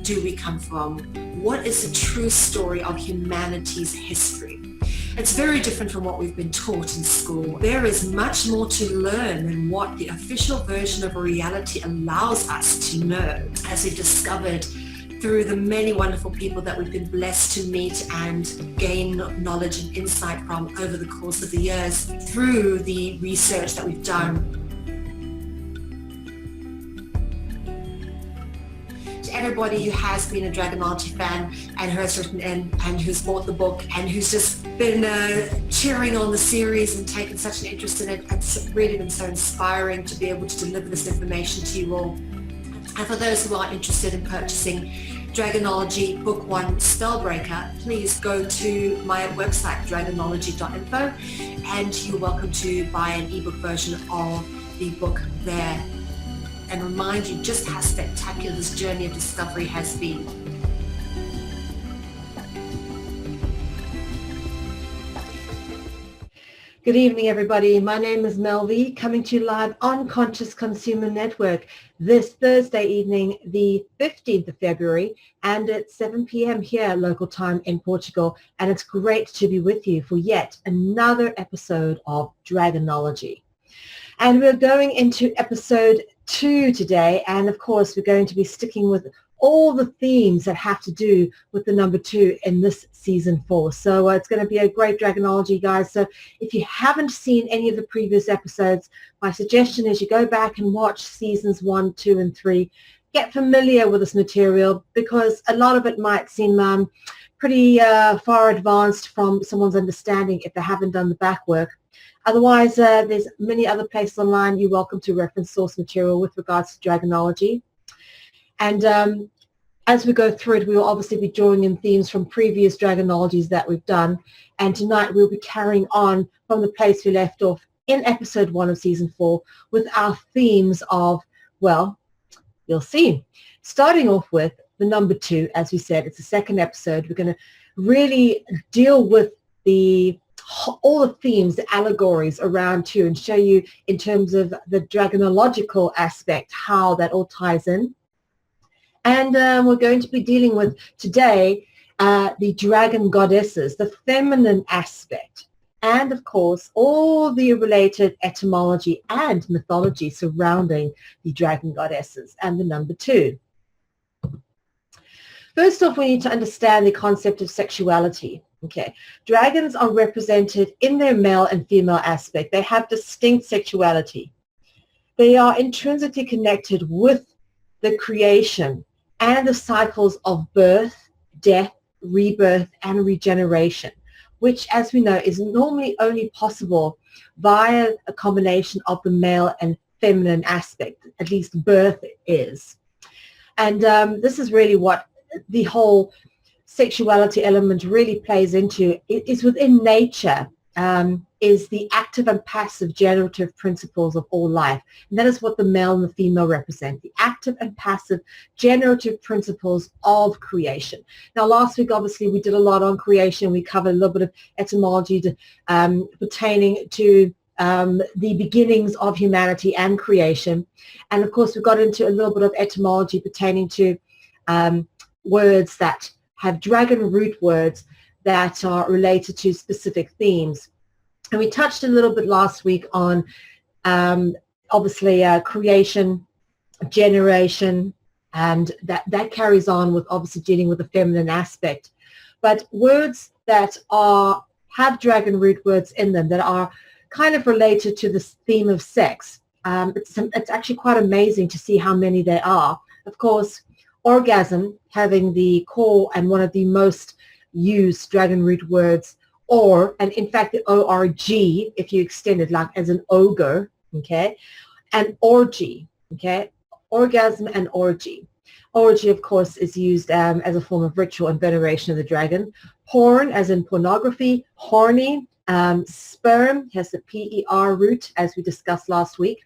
do we come from? What is the true story of humanity's history? It's very different from what we've been taught in school. There is much more to learn than what the official version of reality allows us to know, as we've discovered through the many wonderful people that we've been blessed to meet and gain knowledge and insight from over the course of the years through the research that we've done. To everybody who has been a Dragonology fan and who has written in and who's bought the book and who's just been cheering on the series and taken such an interest in it, it's really been so inspiring to be able to deliver this information to you all. And for those who are interested in purchasing Dragonology Book 1 Spellbreaker, please go to my website, dragonology.info, and you're welcome to buy an ebook version of the book there, and remind you just how spectacular this journey of discovery has been. Good evening, everybody. My name is Mel V, coming to you live on Conscious Consumer Network this Thursday evening, the 15th of February, and it's 7 p.m. here, local time in Portugal, and it's great to be with you for yet another episode of Dragonology. And we're going into episode 2 today, and of course we're going to be sticking with all the themes that have to do with the number 2 in this season 4. So it's going to be a great Dragonology, guys. So if you haven't seen any of the previous episodes, my suggestion is you go back and watch seasons 1, 2, and 3. Get familiar with this material, because a lot of it might seem pretty far advanced from someone's understanding if they haven't done the back work. Otherwise, there's many other places online you're welcome to reference source material with regards to Dragonology. And as we go through it, we will obviously be drawing in themes from previous Dragonologies that we've done. And tonight we'll be carrying on from the place we left off in episode 1 of season 4 with our themes of, well, you'll see. Starting off with the number 2, as we said, it's the second episode. We're going to really deal with all the themes, the allegories around 2, and show you in terms of the dragonological aspect how that all ties in. And we're going to be dealing with today the dragon goddesses, the feminine aspect, and of course all the related etymology and mythology surrounding the dragon goddesses and the number 2. First off, we need to understand the concept of sexuality. Okay, dragons are represented in their male and female aspect. They have distinct sexuality. They are intrinsically connected with the creation and the cycles of birth, death, rebirth, and regeneration, which, as we know, is normally only possible via a combination of the male and feminine aspect. At least birth is. And this is really what the whole sexuality element really plays into. It is within nature, is the active and passive generative principles of all life. And that is what the male and the female represent, the active and passive generative principles of creation. Now, last week, obviously, we did a lot on creation. We covered a little bit of etymology pertaining to the beginnings of humanity and creation. And, of course, we got into a little bit of etymology pertaining to words that have dragon root words that are related to specific themes. And we touched a little bit last week on, obviously, creation, generation, and that carries on with obviously dealing with the feminine aspect. But words that have dragon root words in them that are kind of related to this theme of sex, it's actually quite amazing to see how many there are. Of course, orgasm having the core and one of the most used dragon root words, and in fact the O-R-G, if you extend it like as an ogre, okay, and orgy, okay, orgasm and orgy. Orgy, of course, is used as a form of ritual and veneration of the dragon. Porn, as in pornography. Horny, sperm has the P-E-R root, as we discussed last week.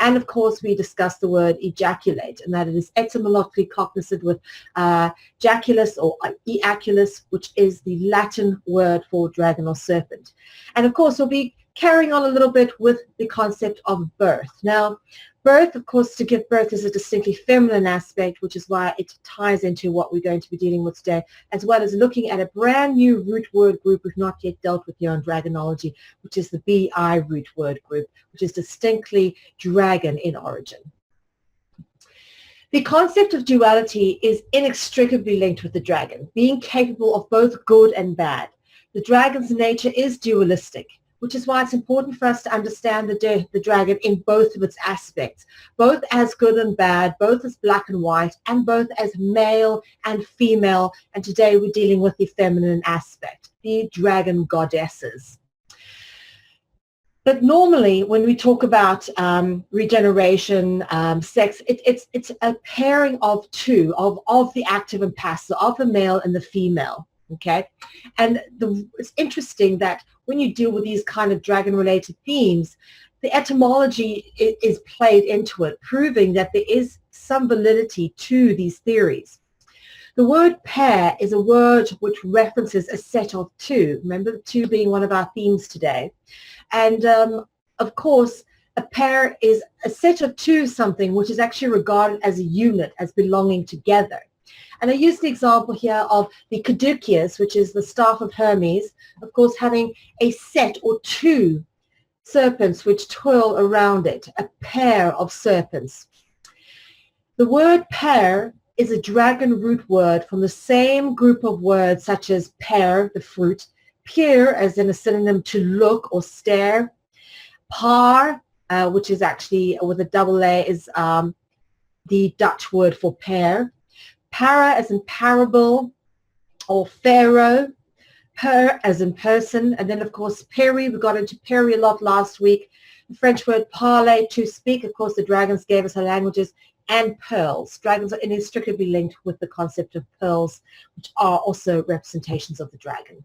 And of course, we discussed the word ejaculate, and that it is etymologically cognizant with jaculus or eaculus, which is the Latin word for dragon or serpent. And of course, we'll be carrying on a little bit with the concept of birth. Now, birth, of course, to give birth is a distinctly feminine aspect, which is why it ties into what we're going to be dealing with today, as well as looking at a brand new root word group we've not yet dealt with here on Dragonology, which is the BI root word group, which is distinctly dragon in origin. The concept of duality is inextricably linked with the dragon, being capable of both good and bad. The dragon's nature is dualistic, which is why it's important for us to understand the dragon in both of its aspects, both as good and bad, both as black and white, and both as male and female. And today we're dealing with the feminine aspect, the dragon goddesses. But normally, when we talk about regeneration, sex, it's a pairing of two, of the active and passive, of the male and the female, okay? And it's interesting that when you deal with these kind of dragon-related themes, the etymology is played into it, proving that there is some validity to these theories. The word pair is a word which references a set of two. Remember, the two being one of our themes today. And of course, a pair is a set of two something which is actually regarded as a unit, as belonging together. And I use the example here of the caduceus, which is the staff of Hermes, of course, having a set or two serpents which twirl around it, a pair of serpents. The word pair is a dragon root word from the same group of words such as pear, the fruit, peer, as in a synonym to look or stare, par, which is actually with a double A, is the Dutch word for pear, para as in parable or pharaoh, per as in person, and then of course peri, we got into peri a lot last week, the French word parler, to speak, of course the dragons gave us our languages, and pearls. Dragons are inextricably linked with the concept of pearls, which are also representations of the dragon.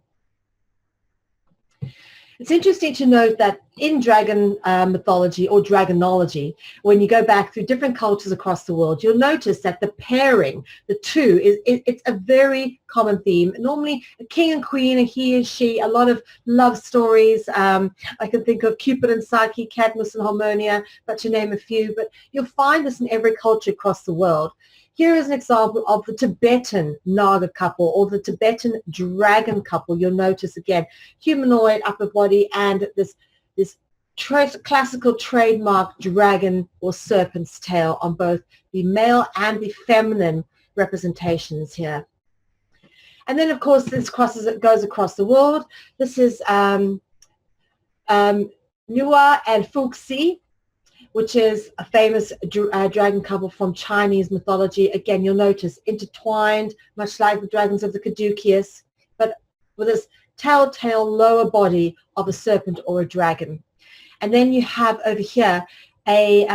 It's interesting to note that in dragon mythology or dragonology, when you go back through different cultures across the world, you'll notice that the pairing, the two, it's a very common theme. Normally a king and queen, a he and she, a lot of love stories. I can think of Cupid and Psyche, Cadmus and Harmonia, but to name a few. But you'll find this in every culture across the world. Here is an example of the Tibetan Naga couple or the Tibetan dragon couple. You'll notice again, humanoid upper body and this classical trademark dragon or serpent's tail on both the male and the feminine representations here. And then of course this goes across the world. This is Nua and Fuxi, which is a famous dragon couple from Chinese mythology. Again, you'll notice intertwined, much like the dragons of the Caduceus, but with this telltale lower body of a serpent or a dragon. And then you have over here a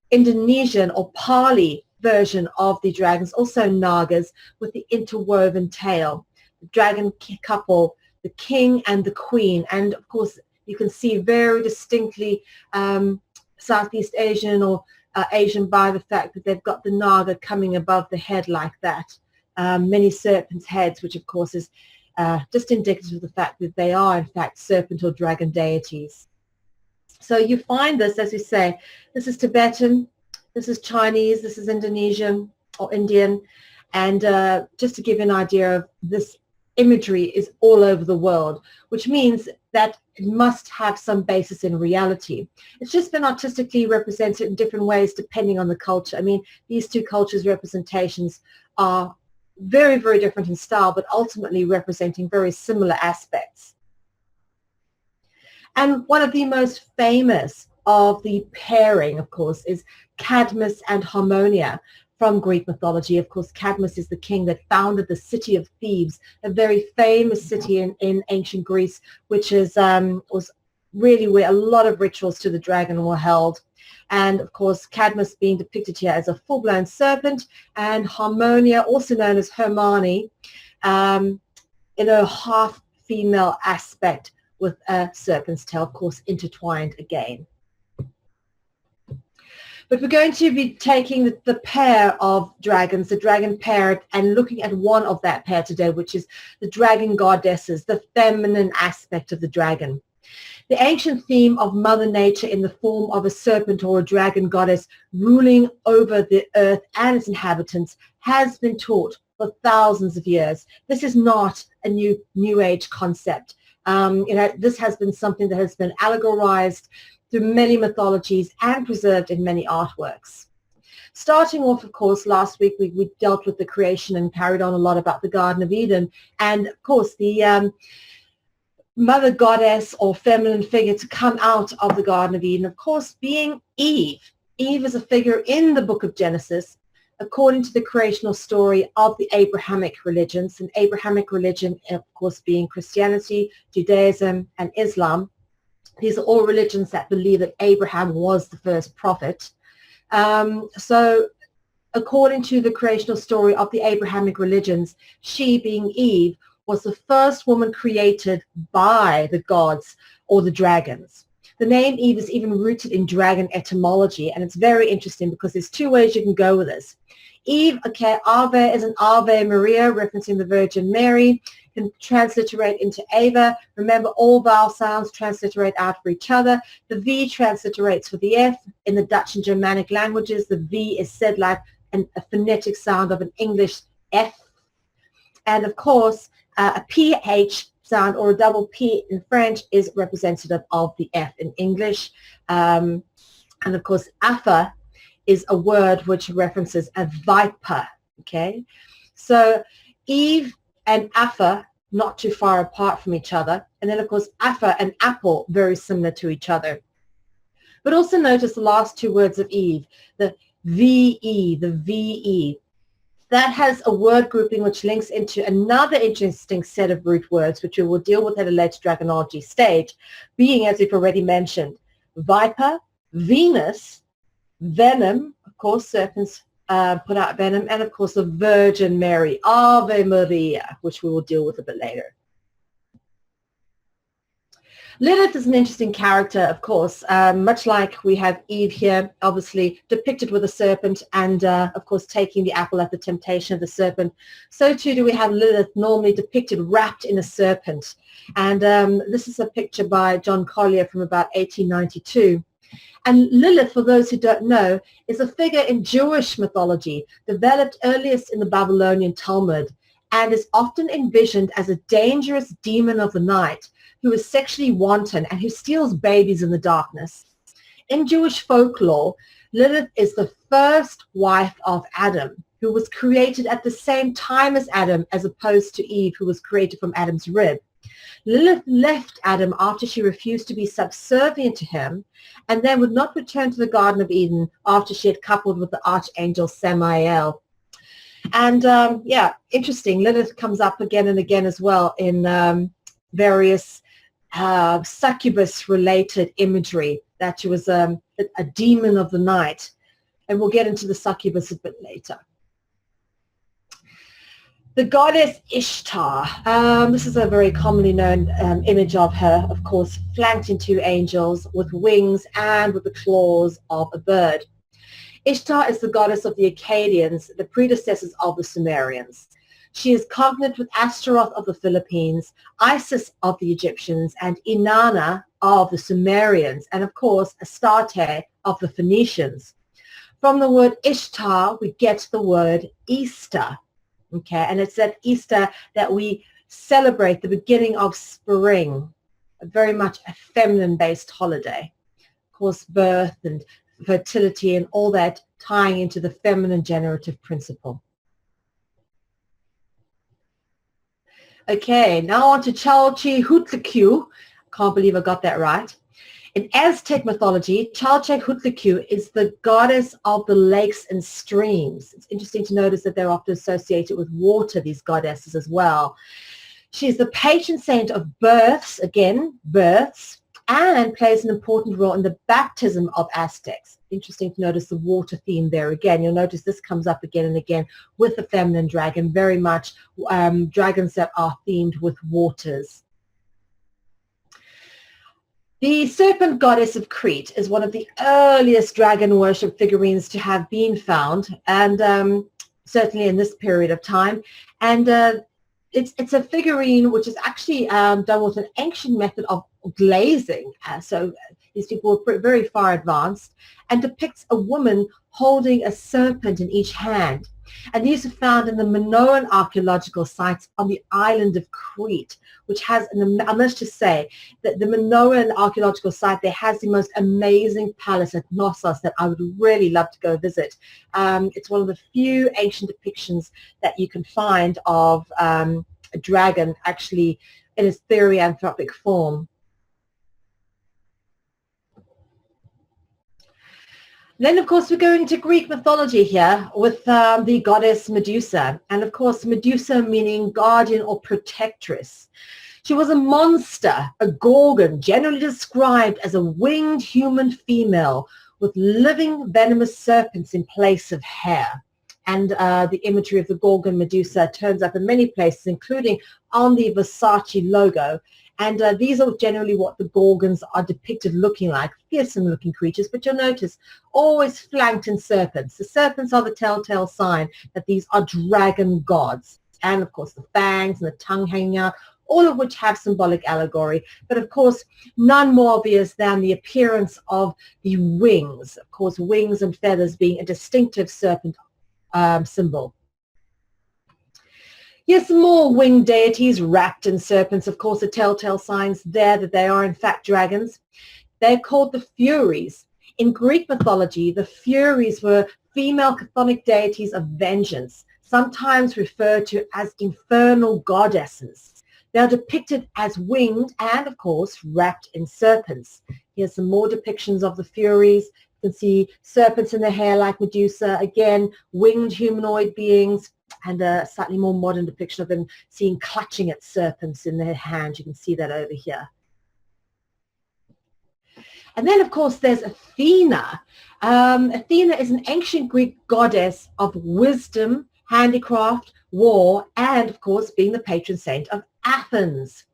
Indonesian or Pali version of the dragons, also Nagas, with the interwoven tail. The dragon couple, the king and the queen, and of course you can see very distinctly Southeast Asian or Asian by the fact that they've got the naga coming above the head like that. Many serpents' heads, which of course is just indicative of the fact that they are in fact serpent or dragon deities. So you find this, as we say, this is Tibetan, this is Chinese, this is Indonesian or Indian, and just to give you an idea of this imagery is all over the world, which means that it must have some basis in reality. It's just been artistically represented in different ways depending on the culture. I mean, these two cultures' representations are very, very different in style, but ultimately representing very similar aspects. And one of the most famous of the pairing, of course, is Cadmus and Harmonia from Greek mythology. Of course, Cadmus is the king that founded the city of Thebes, a very famous city in ancient Greece, which is was really where a lot of rituals to the dragon were held. And of course, Cadmus being depicted here as a full-blown serpent, and Harmonia, also known as Hermione, in a half-female aspect with a serpent's tail, of course, intertwined again. But we're going to be taking the pair of dragons, the dragon pair, and looking at one of that pair today, which is the dragon goddesses, the feminine aspect of the dragon. The ancient theme of Mother Nature in the form of a serpent or a dragon goddess ruling over the earth and its inhabitants has been taught for thousands of years. This is not a new age concept. This has been something that has been allegorized through many mythologies and preserved in many artworks. Starting off, of course, last week we dealt with the creation and carried on a lot about the Garden of Eden. And, of course, the mother goddess or feminine figure to come out of the Garden of Eden, of course, being Eve. Eve is a figure in the book of Genesis, according to the creational story of the Abrahamic religions. And Abrahamic religion, of course, being Christianity, Judaism, and Islam. These are all religions that believe that Abraham was the first prophet. So according to the creational story of the Abrahamic religions, she, being Eve, was the first woman created by the gods or the dragons. The name Eve is even rooted in dragon etymology, and it's very interesting because there's two ways you can go with this. Eve, okay, Ave is an Ave Maria, referencing the Virgin Mary, can transliterate into Ava. Remember, all vowel sounds transliterate out for each other. The V transliterates for the F. In the Dutch and Germanic languages, the V is said like a phonetic sound of an English F. And of course, a PH sound or a double P in French is representative of the F in English. And of course, Afa is a word which references a viper, okay? So Eve and Afa, not too far apart from each other. And then, of course, Afa and apple, very similar to each other. But also notice the last two words of Eve, the VE, the VE. That has a word grouping which links into another interesting set of root words, which we will deal with at a later Dragonology stage, being, as we've already mentioned, viper, Venus, venom, of course, serpents put out venom, and of course the Virgin Mary, Ave Maria, which we will deal with a bit later. Lilith is an interesting character, of course, much like we have Eve here, obviously depicted with a serpent and, of course, taking the apple at the temptation of the serpent. So too do we have Lilith normally depicted wrapped in a serpent. And this is a picture by John Collier from about 1892. And Lilith, for those who don't know, is a figure in Jewish mythology, developed earliest in the Babylonian Talmud, and is often envisioned as a dangerous demon of the night who is sexually wanton and who steals babies in the darkness. In Jewish folklore, Lilith is the first wife of Adam, who was created at the same time as Adam, as opposed to Eve, who was created from Adam's rib. Lilith left Adam after she refused to be subservient to him, and then would not return to the Garden of Eden after she had coupled with the archangel Samael. And yeah, interesting. Lilith comes up again and again as well in various succubus-related imagery, that she was a demon of the night. And we'll get into the succubus a bit later. The goddess Ishtar. This is a very commonly known image of her, of course, flanked in two angels with wings and with the claws of a bird. Ishtar is the goddess of the Akkadians, the predecessors of the Sumerians. She is cognate with Astaroth of the Philippines, Isis of the Egyptians, and Inanna of the Sumerians, and of course Astarte of the Phoenicians. From the word Ishtar, we get the word Easter. Okay, and it's at Easter that we celebrate the beginning of spring, very much a feminine-based holiday. Of course, birth and fertility and all that tying into the feminine generative principle. Okay, now on to Chalchihuitlicue. Can't believe I got that right. In Aztec mythology, Chalchihuitlicue is the goddess of the lakes and streams. It's interesting to notice that they're often associated with water, these goddesses as well. She's the patron saint of births, again, births, and plays an important role in the baptism of Aztecs. Interesting to notice the water theme there again. You'll notice this comes up again and again with the feminine dragon, very much dragons that are themed with waters. The serpent goddess of Crete is one of the earliest dragon worship figurines to have been found, and certainly in this period of time. And it's a figurine which is actually done with an ancient method of glazing. So these people were very far advanced, and depicts a woman holding a serpent in each hand. And these are found in the Minoan archaeological sites on the island of Crete, which has, I must just say, that the Minoan archaeological site there has the most amazing palace at Knossos that I would really love to go visit. It's one of the few ancient depictions that you can find of a dragon actually in its therianthropic form. Then, of course, we're going to Greek mythology here with the goddess Medusa. And, of course, Medusa meaning guardian or protectress. She was a monster, a gorgon, generally described as a winged human female with living venomous serpents in place of hair. And the imagery of the gorgon Medusa turns up in many places, including on the Versace logo. And these are generally what the gorgons are depicted looking like, fearsome looking creatures, but you'll notice always flanked in serpents. The serpents are the telltale sign that these are dragon gods. And of course the fangs and the tongue hanging out, all of which have symbolic allegory. But of course, none more obvious than the appearance of the wings. Of course, wings and feathers being a distinctive serpent symbol. Here's some more winged deities wrapped in serpents. Of course, the telltale signs there that they are in fact dragons. They're called the Furies. In Greek mythology, the Furies were female chthonic deities of vengeance, sometimes referred to as infernal goddesses. They are depicted as winged and, of course, wrapped in serpents. Here's some more depictions of the Furies. You can see serpents in their hair like Medusa. Again, winged humanoid beings. And a slightly more modern depiction of them seen clutching at serpents in their hands. You can see that over here. And then, of course, there's Athena. Athena is an ancient Greek goddess of wisdom, handicraft, war, and, of course, being the patron saint of Athens.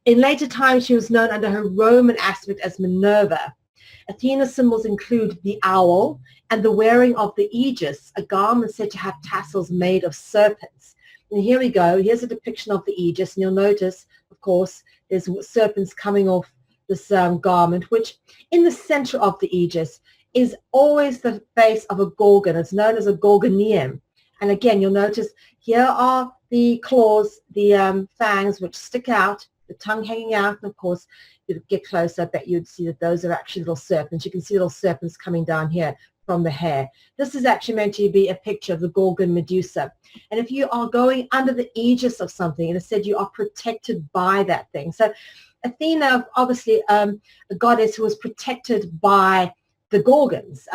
In later times, she was known under her Roman aspect as Minerva. Athena's symbols include the owl and the wearing of the aegis, a garment said to have tassels made of serpents. And here we go. Here's a depiction of the aegis, and you'll notice, of course, there's serpents coming off this garment, which in the center of the aegis is always the face of a gorgon. It's known as a gorgoneum. And again, you'll notice here are the claws, the fangs, which stick out, the tongue hanging out, and of course, if you get closer, I bet you'd see that those are actually little serpents. You can see little serpents coming down here from the hair. This is actually meant to be a picture of the Gorgon Medusa. And if you are going under the aegis of something, and it said you are protected by that thing. So Athena, obviously a goddess who was protected by the Gorgons.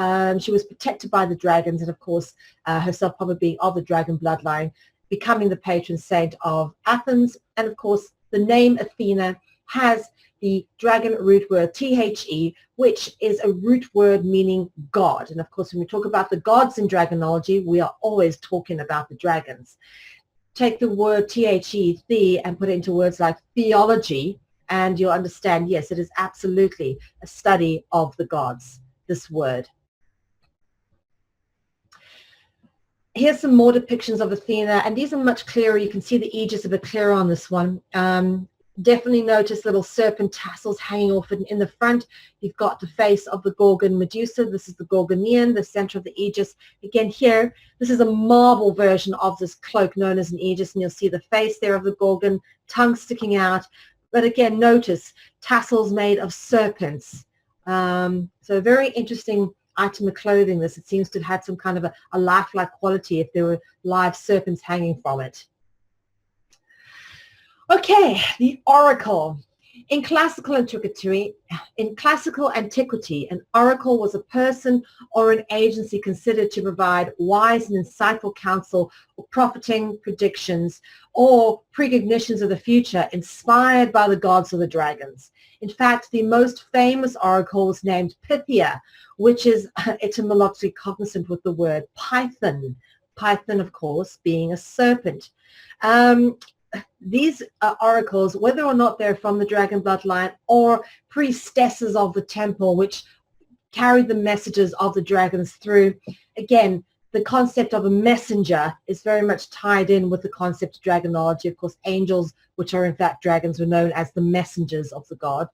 She was protected by the dragons, and of course herself probably being of the dragon bloodline, becoming the patron saint of Athens. And of course the name Athena has the dragon root word The, which is a root word meaning God. And of course, when we talk about the gods in dragonology, we are always talking about the dragons. Take the word The, and put it into words like theology, and you'll understand, yes, it is absolutely a study of the gods, this word. Here's some more depictions of Athena, and these are much clearer. You can see the aegis a bit clearer on this one. Definitely notice little serpent tassels hanging off in the front. You've got the face of the Gorgon Medusa. This is the Gorgonean, the center of the aegis. Again, here, this is a marble version of this cloak known as an aegis, and you'll see the face there of the Gorgon, tongue sticking out. But again, notice tassels made of serpents. So a very interesting item of clothing this. It seems to have had some kind of a lifelike quality if there were live serpents hanging from it. Okay, the oracle. In classical antiquity, an oracle was a person or an agency considered to provide wise and insightful counsel or profiting predictions or precognitions of the future inspired by the gods or the dragons. In fact, the most famous oracle was named Pythia, which is etymologically cognizant with the word python. Python, of course, being a serpent. These oracles, whether or not they're from the dragon bloodline or priestesses of the temple, which carried the messages of the dragons through, again, the concept of a messenger is very much tied in with the concept of dragonology. Of course, angels, which are in fact dragons, were known as the messengers of the god.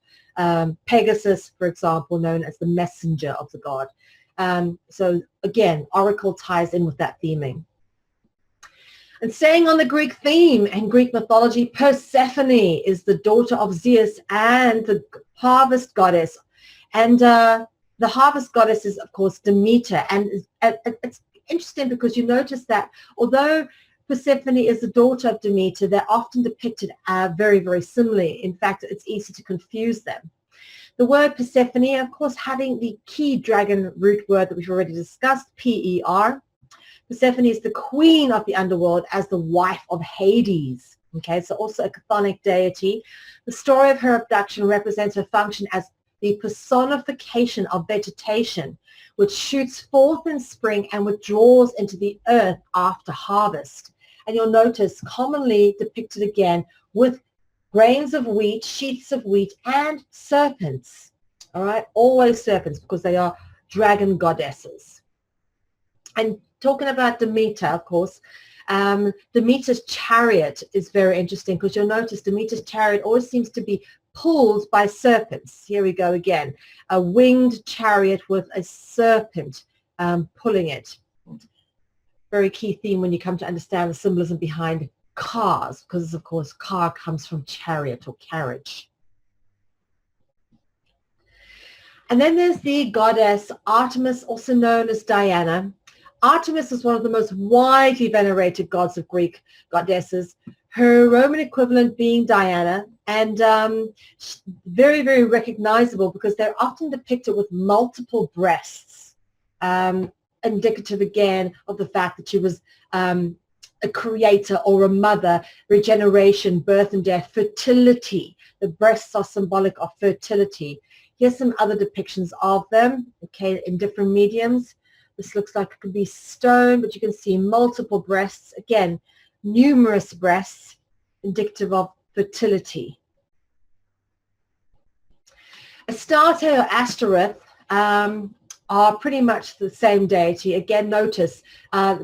Pegasus, for example, known as the messenger of the god. So again, oracle ties in with that theming. And staying on the Greek theme and Greek mythology, Persephone is the daughter of Zeus and the harvest goddess. And the harvest goddess is, of course, Demeter. And it's interesting because you notice that although Persephone is the daughter of Demeter, they're often depicted very, very similarly. In fact, it's easy to confuse them. The word Persephone, of course, having the key dragon root word that we've already discussed, P-E-R. Persephone is the queen of the underworld as the wife of Hades. Okay, so also a chthonic deity. The story of her abduction represents her function as the personification of vegetation, which shoots forth in spring and withdraws into the earth after harvest. And you'll notice commonly depicted again with grains of wheat, sheaths of wheat, and serpents. All right, always serpents because they are dragon goddesses. And talking about Demeter, of course, Demeter's chariot is very interesting because you'll notice Demeter's chariot always seems to be pulled by serpents. Here we go again. A winged chariot with a serpent pulling it. Very key theme when you come to understand the symbolism behind cars, because of course car comes from chariot or carriage. And then there's the goddess Artemis, also known as Diana. Artemis is one of the most widely venerated gods of Greek goddesses, her Roman equivalent being Diana, and very, very recognizable because they're often depicted with multiple breasts, indicative again of the fact that she was a creator or a mother, regeneration, birth and death, fertility. The breasts are symbolic of fertility. Here's some other depictions of them, okay, in different mediums. This looks like it could be stone, but you can see multiple breasts. Again, numerous breasts, indicative of fertility. Astarte or Ashtoreth are pretty much the same deity. Again, notice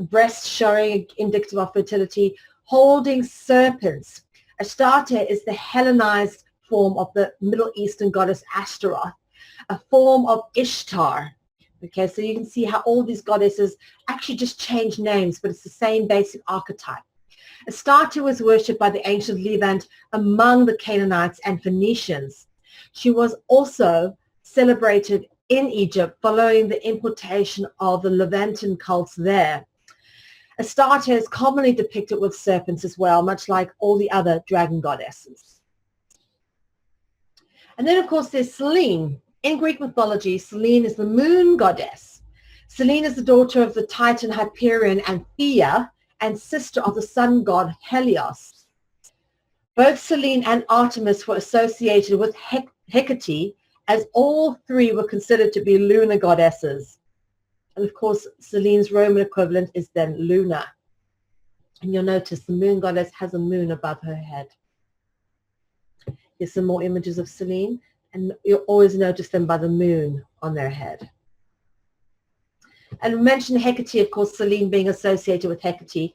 breasts showing indicative of fertility, holding serpents. Astarte is the Hellenized form of the Middle Eastern goddess Ashtaroth, a form of Ishtar. Okay, so you can see how all these goddesses actually just change names, but it's the same basic archetype. Astarte was worshipped by the ancient Levant among the Canaanites and Phoenicians. She was also celebrated in Egypt following the importation of the Levantan cults there. Astarte is commonly depicted with serpents as well, much like all the other dragon goddesses. And then, of course, there's Selene. In Greek mythology, Selene is the moon goddess. Selene is the daughter of the Titan Hyperion and Thea, and sister of the sun god Helios. Both Selene and Artemis were associated with Hecate, as all three were considered to be lunar goddesses. And of course, Selene's Roman equivalent is then Luna. And you'll notice the moon goddess has a moon above her head. Here's some more images of Selene. And you'll always notice them by the moon on their head. And we mentioned Hecate, of course, Selene being associated with Hecate.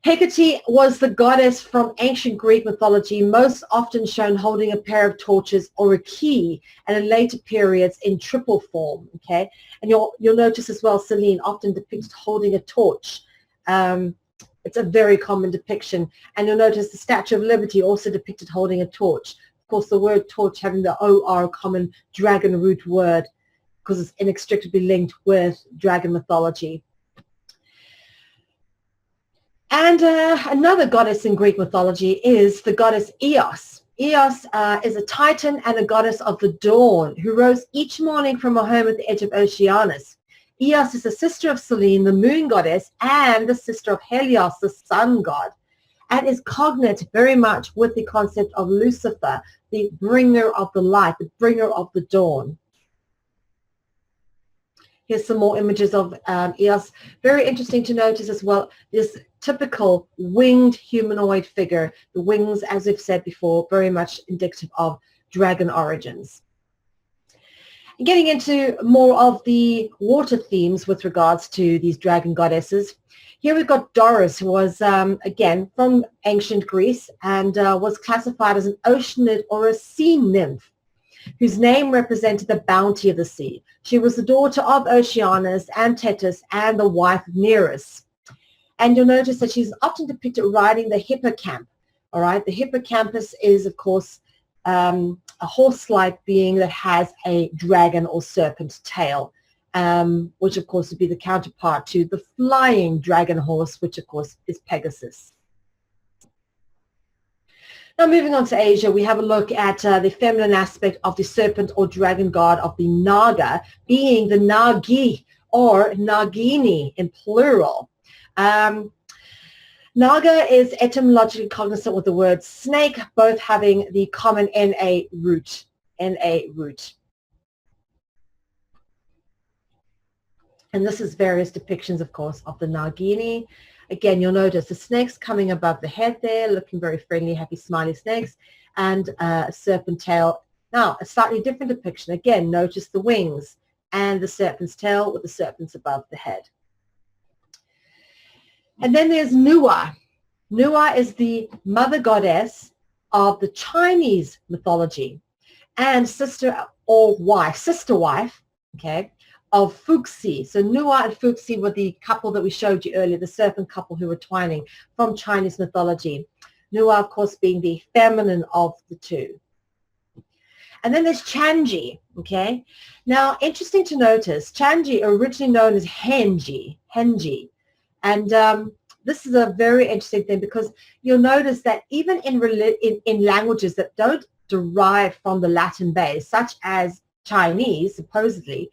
Hecate was the goddess from ancient Greek mythology, most often shown holding a pair of torches or a key, and in later periods in triple form, okay? And you'll notice as well Selene often depicted holding a torch. It's a very common depiction. And you'll notice the Statue of Liberty also depicted holding a torch. Of course, the word torch having the O-R common dragon root word because it's inextricably linked with dragon mythology. And another goddess in Greek mythology is the goddess Eos. Eos is a titan and a goddess of the dawn who rose each morning from her home at the edge of Oceanus. Eos is the sister of Selene, the moon goddess, and the sister of Helios, the sun god, and is cognate very much with the concept of Lucifer, the bringer of the light, the bringer of the dawn. Here's some more images of Eos. Very interesting to notice as well, this typical winged humanoid figure. The wings, as we've said before, very much indicative of dragon origins. Getting into more of the water themes with regards to these dragon goddesses, here we've got Doris, who was, again, from ancient Greece and was classified as an oceanid or a sea nymph, whose name represented the bounty of the sea. She was the daughter of Oceanus and Thetis and the wife of Nereus. And you'll notice that she's often depicted riding the hippocamp. All right, the hippocampus is, of course, a horse-like being that has a dragon or serpent tail, which, of course, would be the counterpart to the flying dragon horse, which, of course, is Pegasus. Now, moving on to Asia, we have a look at the feminine aspect of the serpent or dragon god of the Naga, being the Nagi or Nagini in plural. Naga is etymologically cognizant with the word snake, both having the common Na root. And this is various depictions, of course, of the Nagini. Again, you'll notice the snakes coming above the head there, looking very friendly, happy, smiley snakes, and a serpent tail. Now, a slightly different depiction. Again, notice the wings and the serpent's tail with the serpents above the head. And then there's Nuwa. Nuwa is the mother goddess of the Chinese mythology and sister wife, okay, of Fuxi. So Nuwa and Fuxi were the couple that we showed you earlier, the serpent couple who were twining from Chinese mythology. Nuwa, of course, being the feminine of the two. And then there's Chanji, okay? Now, interesting to notice, Chanji, originally known as Henji. And this is a very interesting thing because you'll notice that even in languages that don't derive from the Latin base, such as Chinese, supposedly,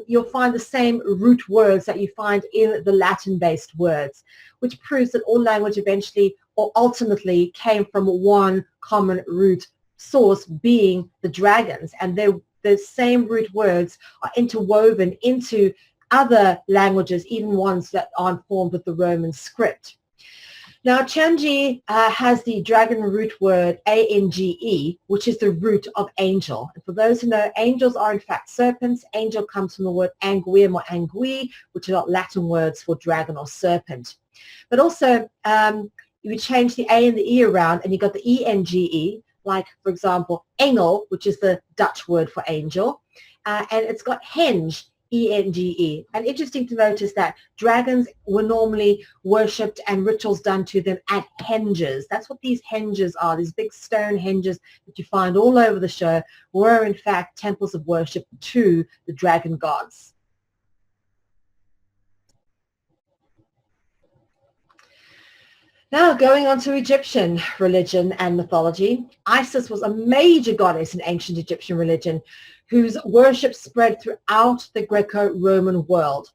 you'll find the same root words that you find in the Latin-based words, which proves that all language eventually or ultimately came from one common root source, being the dragons. And the same root words are interwoven into other languages, even ones that aren't formed with the Roman script. Now, Chanji has the dragon root word A-N-G-E, which is the root of angel. And for those who know, angels are in fact serpents. Angel comes from the word anguim or angui, which are Latin words for dragon or serpent. But also, you change the A and the E around, and you got the E-N-G-E, like, for example, engel, which is the Dutch word for angel, and it's got henge, E-N-G-E. And interesting to notice that dragons were normally worshipped and rituals done to them at henges. That's what these henges are, these big stone henges that you find all over the show, were in fact temples of worship to the dragon gods. Now, going on to Egyptian religion and mythology, Isis was a major goddess in ancient Egyptian religion whose worship spread throughout the Greco-Roman world.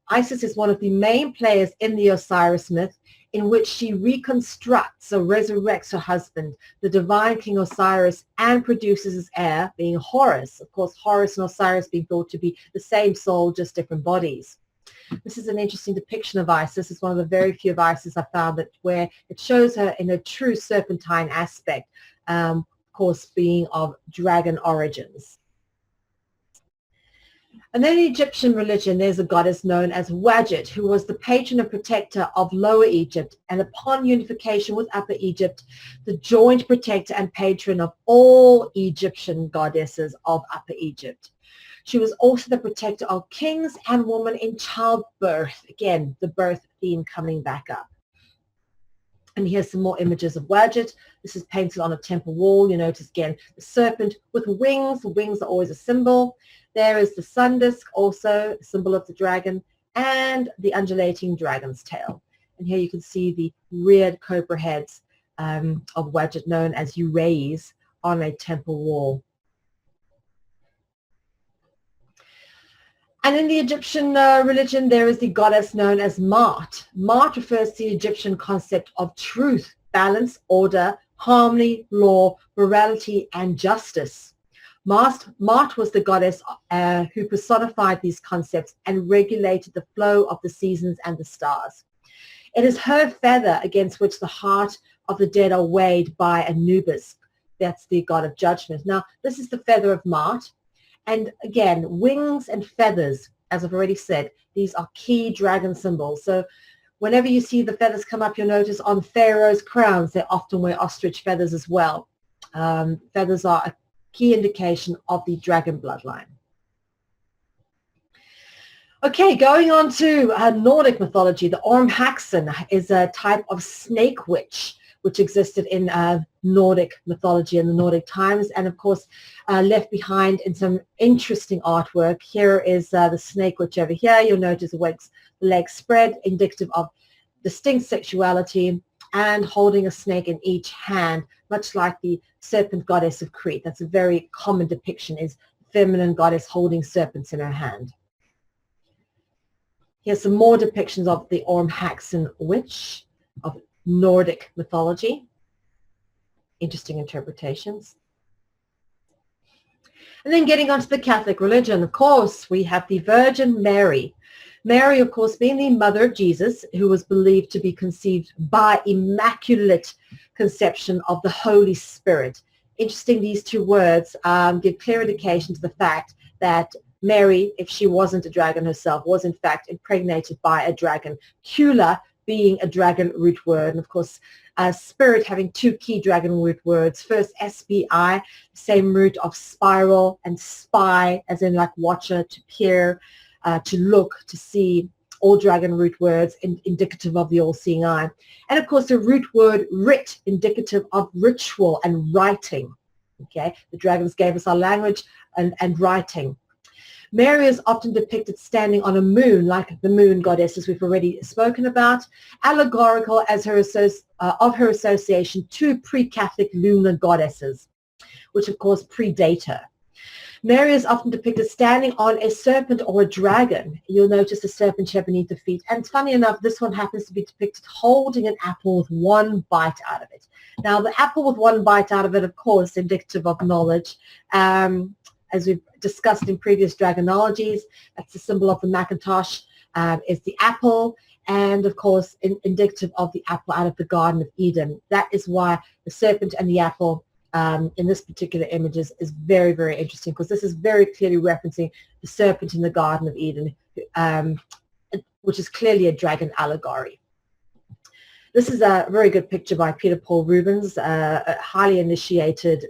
Isis is one of the main players in the Osiris myth, in which she reconstructs or resurrects her husband, the divine king Osiris, and produces his heir, being Horus. Of course, Horus and Osiris being thought to be the same soul, just different bodies. This is an interesting depiction of Isis. It's one of the very few of Isis I found that where it shows her in a true serpentine aspect, of course being of dragon origins. And then in Egyptian religion, there's a goddess known as Wadjet, who was the patron and protector of Lower Egypt, and upon unification with Upper Egypt, the joint protector and patron of all Egyptian goddesses of Upper Egypt. She was also the protector of kings and women in childbirth. Again, the birth theme coming back up. And here's some more images of Wadjet. This is painted on a temple wall. You notice again the serpent with wings. The wings are always a symbol. There is the sun disk, also a symbol of the dragon, and the undulating dragon's tail. And here you can see the reared cobra heads of Wadjet, known as Urays, on a temple wall. And in the Egyptian religion, there is the goddess known as Maat. Maat refers to the Egyptian concept of truth, balance, order, harmony, law, morality, and justice. Maat was the goddess who personified these concepts and regulated the flow of the seasons and the stars. It is her feather against which the heart of the dead are weighed by Anubis. That's the god of judgment. Now, this is the feather of Maat. And again, wings and feathers, as I've already said, these are key dragon symbols. So whenever you see the feathers come up, you'll notice on pharaohs' crowns, they often wear ostrich feathers as well. Feathers are a key indication of the dragon bloodline. Okay, going on to Nordic mythology, the Ormhaxen is a type of snake witch which existed in Nordic mythology in the Nordic times, and of course left behind in some interesting artwork. Here is the snake witch over here. You'll notice the legs spread, indicative of distinct sexuality, and holding a snake in each hand, much like the serpent goddess of Crete. That's a very common depiction, is feminine goddess holding serpents in her hand. Here's some more depictions of the Ormhaxen witch of Nordic mythology. Interesting interpretations. And then getting onto the Catholic religion, of course, we have the Virgin Mary. Mary, of course, being the mother of Jesus, who was believed to be conceived by immaculate conception of the Holy Spirit. Interesting, these two words give clear indication to the fact that Mary, if she wasn't a dragon herself, was in fact impregnated by a dragon. Kula being a dragon root word, and of course spirit having two key dragon root words. First, SBI, same root of spiral, and spy, as in like watcher, to peer, to look, to see, all dragon root words indicative of the all-seeing eye. And of course the root word rit, indicative of ritual and writing. Okay, the dragons gave us our language and writing. Mary is often depicted standing on a moon, like the moon goddesses we've already spoken about, allegorical as of her association to pre-Catholic lunar goddesses, which of course predate her. Mary is often depicted standing on a serpent or a dragon. You'll notice the serpent here beneath the feet. And funny enough, this one happens to be depicted holding an apple with one bite out of it. Now, the apple with one bite out of it, of course, indicative of knowledge. As we've discussed in previous Dragonologies, that's the symbol of the Macintosh, is the apple, and of course indicative of the apple out of the Garden of Eden. That is why the serpent and the apple in this particular image is very, very interesting, because this is very clearly referencing the serpent in the Garden of Eden, which is clearly a dragon allegory. This is a very good picture by Peter Paul Rubens, a highly initiated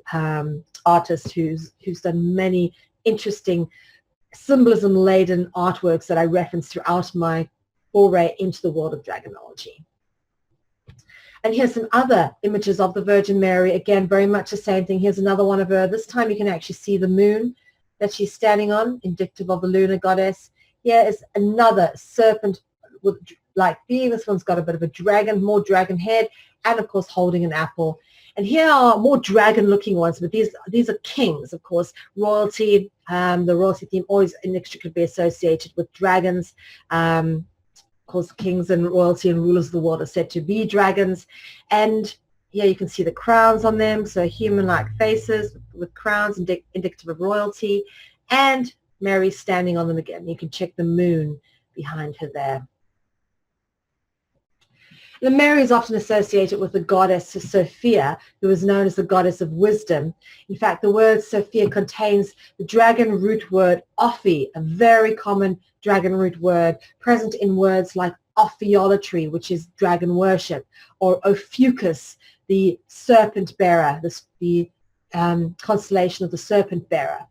artist who's done many interesting symbolism-laden artworks that I reference throughout my foray into the world of Dragonology. And here's some other images of the Virgin Mary. Again, very much the same thing. Here's another one of her. This time you can actually see the moon that she's standing on, indicative of the lunar goddess. Here is another serpent with like being. This one's got a bit of a dragon, more dragon head, and of course holding an apple. And here are more dragon-looking ones, but these are kings, of course. Royalty, the royalty theme always inextricably associated with dragons. Of course, kings and royalty and rulers of the world are said to be dragons. And here you can see the crowns on them, so human-like faces with crowns indicative of royalty. And Mary standing on them again. You can check the moon behind her there. The Mary is often associated with the goddess Sophia, who is known as the goddess of wisdom. In fact, the word Sophia contains the dragon root word ophi, a very common dragon root word present in words like ophiolatry, which is dragon worship, or Ophiuchus, the serpent bearer, the constellation of the serpent bearer.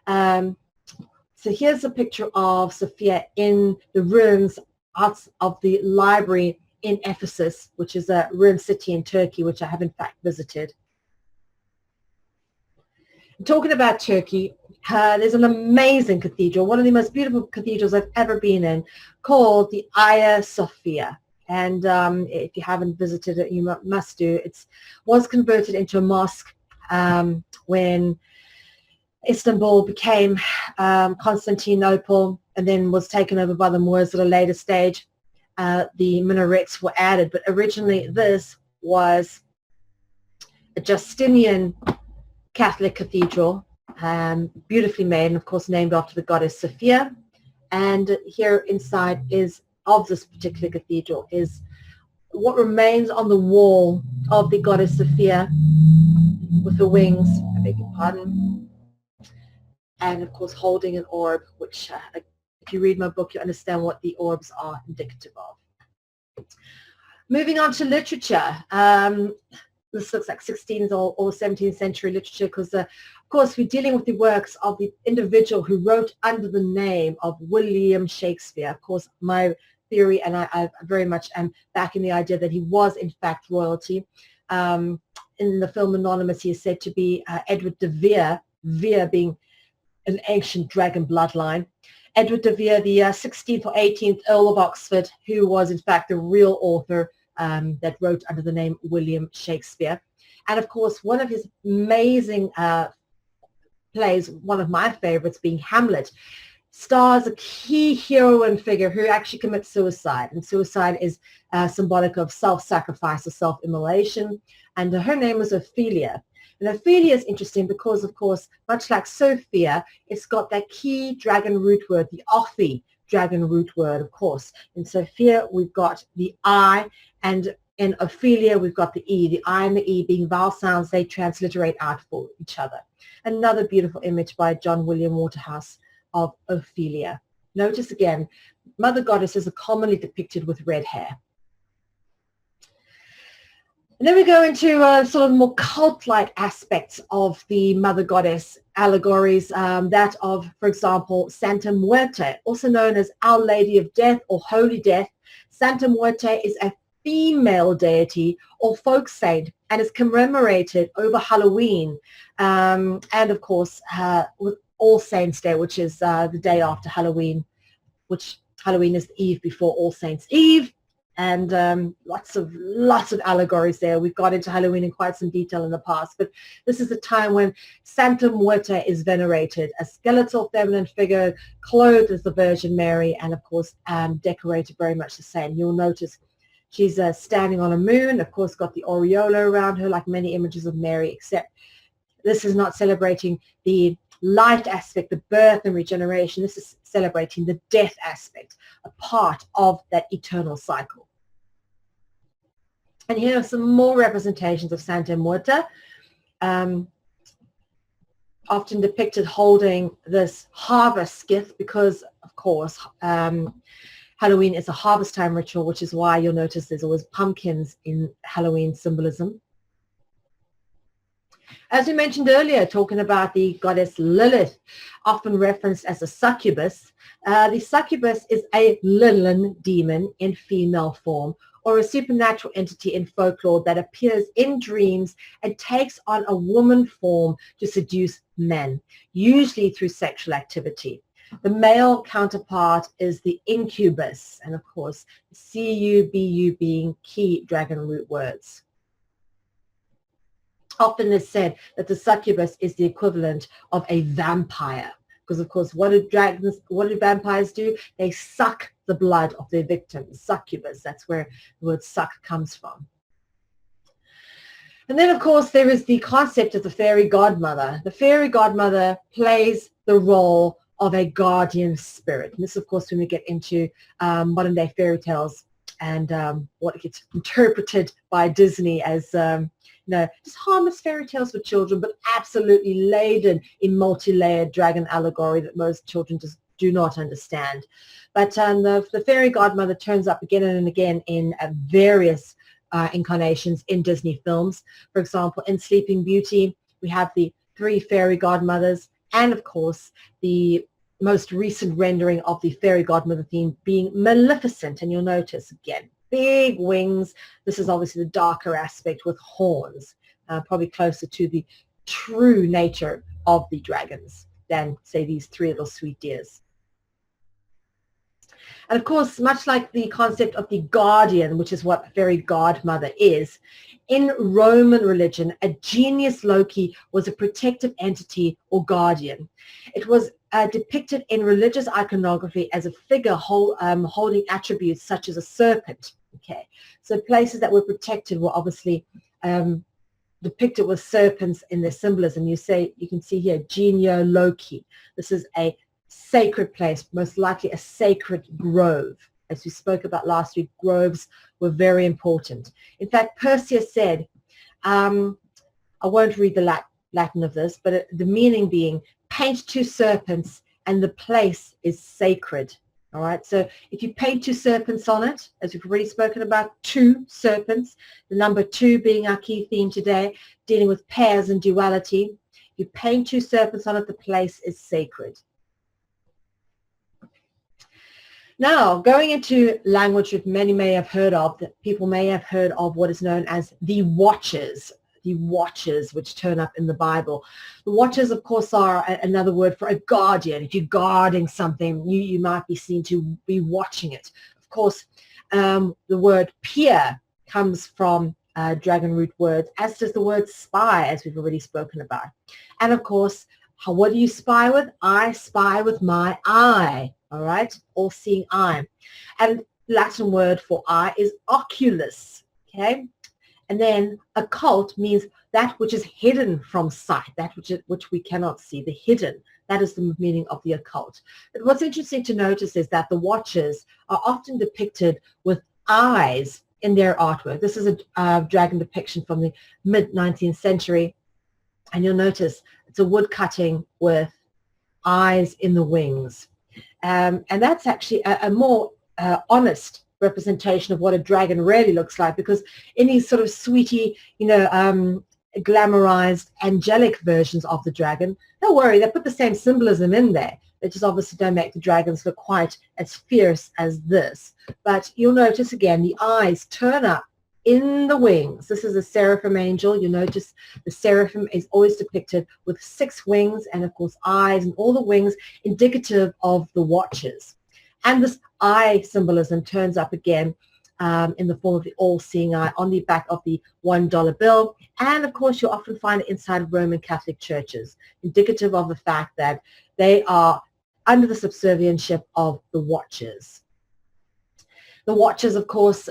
So here's a picture of Sophia in the ruins of the library in Ephesus, which is a ruined city in Turkey, which I have in fact visited. Talking about Turkey, there's an amazing cathedral, one of the most beautiful cathedrals I've ever been in, called the Hagia Sophia. And if you haven't visited it, you must do. It was converted into a mosque when Istanbul became Constantinople, and then was taken over by the Moors at a later stage. The minarets were added, but originally this was a Justinian Catholic cathedral, beautifully made, and of course named after the goddess Sophia. And here inside of this particular cathedral is what remains on the wall of the goddess Sophia with the wings, I beg your pardon. and of course holding an orb, which if you read my book, you understand what the orbs are indicative of. Moving on to literature. This looks like 16th or 17th century literature because, of course, we're dealing with the works of the individual who wrote under the name of William Shakespeare. Of course, my theory, and I very much am backing the idea that he was, in fact, royalty. In the film Anonymous, he is said to be Edward de Vere, Vere being an ancient dragon bloodline. Edward de Vere, the 16th or 18th Earl of Oxford, who was, in fact, the real author that wrote under the name William Shakespeare. And of course, one of his amazing plays, one of my favorites being Hamlet, stars a key heroine figure who actually commits suicide. And suicide is symbolic of self-sacrifice or self-immolation. And her name was Ophelia. And Ophelia is interesting because, of course, much like Sophia, it's got that key dragon root word, the Ophi dragon root word, of course. In Sophia, we've got the I, and in Ophelia, we've got the E. The I and the E being vowel sounds, they transliterate out for each other. Another beautiful image by John William Waterhouse of Ophelia. Notice again, mother goddesses are commonly depicted with red hair. And then we go into sort of more cult-like aspects of the mother goddess allegories, that of, for example, Santa Muerte, also known as Our Lady of Death or Holy Death. Santa Muerte is a female deity or folk saint and is commemorated over Halloween, and of course with All Saints Day, which is the day after Halloween, which Halloween is the eve before All Saints Eve. And lots of allegories there. We've got into Halloween in quite some detail in the past, but this is a time when Santa Muerte is venerated, a skeletal feminine figure clothed as the Virgin Mary, and of course decorated very much the same. You'll notice she's standing on a moon, of course got the aureola around her like many images of Mary, except this is not celebrating the light aspect, the birth and regeneration. This is celebrating the death aspect, a part of that eternal cycle. And here are some more representations of Santa Muerte, often depicted holding this harvest skiff because, of course, Halloween is a harvest time ritual, which is why you'll notice there's always pumpkins in Halloween symbolism. As we mentioned earlier, talking about the goddess Lilith, often referenced as a succubus, the succubus is a Lilin demon in female form, or a supernatural entity in folklore that appears in dreams and takes on a woman form to seduce men, usually through sexual activity. The male counterpart is the incubus, and of course, C-U-B-U being key dragon root words. Often it's said that the succubus is the equivalent of a vampire, because of course, what do vampires do? They suck the blood of their victims. Succubus, that's where the word suck comes from. And then, of course, there is the concept of the fairy godmother. The fairy godmother plays the role of a guardian spirit. And this, of course, when we get into modern day fairy tales and what gets interpreted by Disney as just harmless fairy tales for children, but absolutely laden in multi-layered dragon allegory that most children just do not understand. But the fairy godmother turns up again and again in various incarnations in Disney films. For example, in Sleeping Beauty, we have the 3 fairy godmothers, and of course, the most recent rendering of the fairy godmother theme being Maleficent. And you'll notice again, big wings. This is obviously the darker aspect with horns, probably closer to the true nature of the dragons than, say, these 3 little sweet dears. And of course, much like the concept of the guardian, which is what a fairy godmother is, in Roman religion, a genius loci was a protective entity or guardian. It was depicted in religious iconography as a figure holding attributes such as a serpent. Okay, so places that were protected were obviously depicted with serpents in their symbolism. You can see here, Genio Loci. This is a sacred place, most likely a sacred grove. As we spoke about last week, groves were very important. In fact, Perseus said, I won't read the Latin of this, but the meaning being paint two serpents and the place is sacred. All right, so if you paint two serpents on it, as we've already spoken about, two serpents, the number 2 being our key theme today, dealing with pairs and duality. If you paint two serpents on it, the place is sacred. Now, going into language that many may have heard of, that people may have heard of what is known as the watchers which turn up in the Bible. The watchers, of course, are another word for a guardian. If you're guarding something, you might be seen to be watching it. Of course, the word peer comes from dragon root words, as does the word spy, as we've already spoken about. And of course, what do you spy with? I spy with my eye. All right, all-seeing eye. And Latin word for eye is oculus, okay? And then occult means that which is hidden from sight, that which we cannot see, the hidden. That is the meaning of the occult. But what's interesting to notice is that the watchers are often depicted with eyes in their artwork. This is a dragon depiction from the mid-19th century. And you'll notice it's a wood cutting with eyes in the wings. And that's actually a more honest representation of what a dragon really looks like, because any sort of sweetie, glamorized angelic versions of the dragon, don't worry, they put the same symbolism in there. They just obviously don't make the dragons look quite as fierce as this. But you'll notice again, the eyes turn up in the wings. This is a seraphim angel. You notice the seraphim is always depicted with 6 wings and, of course, eyes, and all the wings indicative of the watchers. And this eye symbolism turns up again in the form of the all-seeing eye on the back of the $1 bill. And, of course, you'll often find it inside Roman Catholic churches, indicative of the fact that they are under the subservientship of the watchers. The watchers, of course,